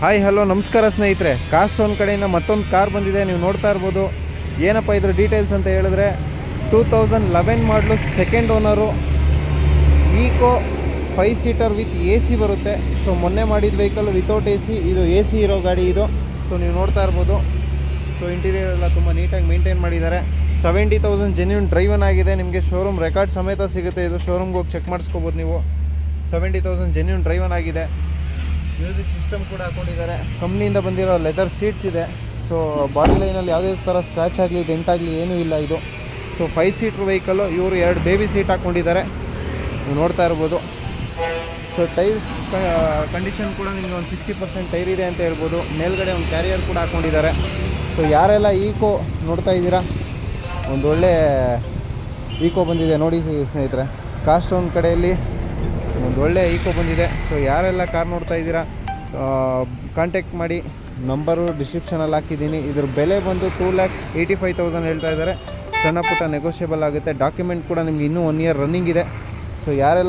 Hi hello ನಮಸ್ಕಾರ ಸ್ನೇಹಿತರೆ, ಕಾಸ್ಟೋನ್ ಕಡೆಯಿಂದ ಮತ್ತೊಂದು ಕಾರ್ ಬಂದಿದೆ. ನೀವು ನೋಡ್ತಾ ಇರ್ಬೋದು. ಏನಪ್ಪ ಇದ್ರ ಡೀಟೇಲ್ಸ್ ಅಂತ ಹೇಳಿದ್ರೆ 2011 ಮಾಡಲು second owner, Eeco 5 seater with A C ಬರುತ್ತೆ. ಸೊ ಮೊನ್ನೆ ಮಾಡಿದ ವೆಹಿಕಲ್ ವಿತೌಟ್ ಎ ಸಿ, ಇದು ಎ ಸಿ ಇರೋ ಗಾಡಿ ಇದು. ಸೊ ನೀವು ನೋಡ್ತಾ ಇರ್ಬೋದು. ಸೊ ಇಂಟೀರಿಯರ್ ಎಲ್ಲ ತುಂಬ ನೀಟಾಗಿ ಮೇಂಟೈನ್ ಮಾಡಿದ್ದಾರೆ. 70,000 ಜೆನ್ಯೂನ್ ಡ್ರೈವನ್ ಆಗಿದೆ. ನಿಮಗೆ ಶೋರೂಮ್ ರೆಕಾರ್ಡ್ ಸಮೇತ ಸಿಗುತ್ತೆ. ಇದು ಶೋರೂಮ್ಗೆ ಹೋಗಿ ಚೆಕ್ ಮಾಡಿಸ್ಕೋಬೋದು ನೀವು. 70,000 ಜೆನ್ಯೂನ್ ಡ್ರೈವನ್ ಆಗಿದೆ. ಮ್ಯೂಸಿಕ್ ಸಿಸ್ಟಮ್ ಕೂಡ ಹಾಕ್ಕೊಂಡಿದ್ದಾರೆ. ಕಂಪ್ನಿಯಿಂದ ಬಂದಿರೋ ಲೆದರ್ ಸೀಟ್ಸ್ ಇದೆ. ಸೊ ಬಾಡಿ ಲೈನಲ್ಲಿ ಯಾವುದೇ ಥರ ಸ್ಕ್ರ್ಯಾಚ್ ಆಗಲಿ ಡೆಂಟ್ ಆಗಲಿ ಏನೂ ಇಲ್ಲ ಇದು. So 5 seater vehicle. ಇವರು 2 ಬೇಬಿ ಸೀಟ್ ಹಾಕ್ಕೊಂಡಿದ್ದಾರೆ, ನೀವು ನೋಡ್ತಾ ಇರ್ಬೋದು. ಸೊ ಟೈರ್ ಕಂಡೀಷನ್ ಕೂಡ ನಿಮಗೆ ಒಂದು 60% ಟೈರ್ ಇದೆ ಅಂತ ಹೇಳ್ಬೋದು. ಮೇಲ್ಗಡೆ ಒಂದು ಕ್ಯಾರಿಯರ್ ಕೂಡ ಹಾಕ್ಕೊಂಡಿದ್ದಾರೆ. ಸೊ ಯಾರೆಲ್ಲ ಈಕೋ ನೋಡ್ತಾ ಇದ್ದೀರಾ, ಒಂದೊಳ್ಳೆ ಈಕೋ ಬಂದಿದೆ ನೋಡಿ ಸ್ನೇಹಿತರೆ. ಕಾಸ್ಟೋನ್ ಕಡೆಯಲ್ಲಿ ಒಂದು ಒಳ್ಳೆ ಈಕೋ ಬಂದಿದೆ. ಸೊ ಯಾರೆಲ್ಲ ಕಾರ್ ನೋಡ್ತಾ ಇದ್ದೀರಾ ಕಾಂಟ್ಯಾಕ್ಟ್ ಮಾಡಿ. ನಂಬರು ಡಿಸ್ಕ್ರಿಪ್ಷನಲ್ಲಿ ಹಾಕಿದ್ದೀನಿ. ಇದ್ರ ಬೆಲೆ ಬಂದು 2,85,000 ಹೇಳ್ತಾ ಇದ್ದಾರೆ. ಸಣ್ಣ ಪುಟ್ಟ ನೆಗೋಷಿಯಬಲ್ ಆಗುತ್ತೆ. ಡಾಕ್ಯುಮೆಂಟ್ ಕೂಡ ನಿಮ್ಗೆ ಇನ್ನೂ 1 ಇಯರ್ ರನ್ನಿಂಗ್ ಇದೆ. ಸೊ ಯಾರೆಲ್ಲ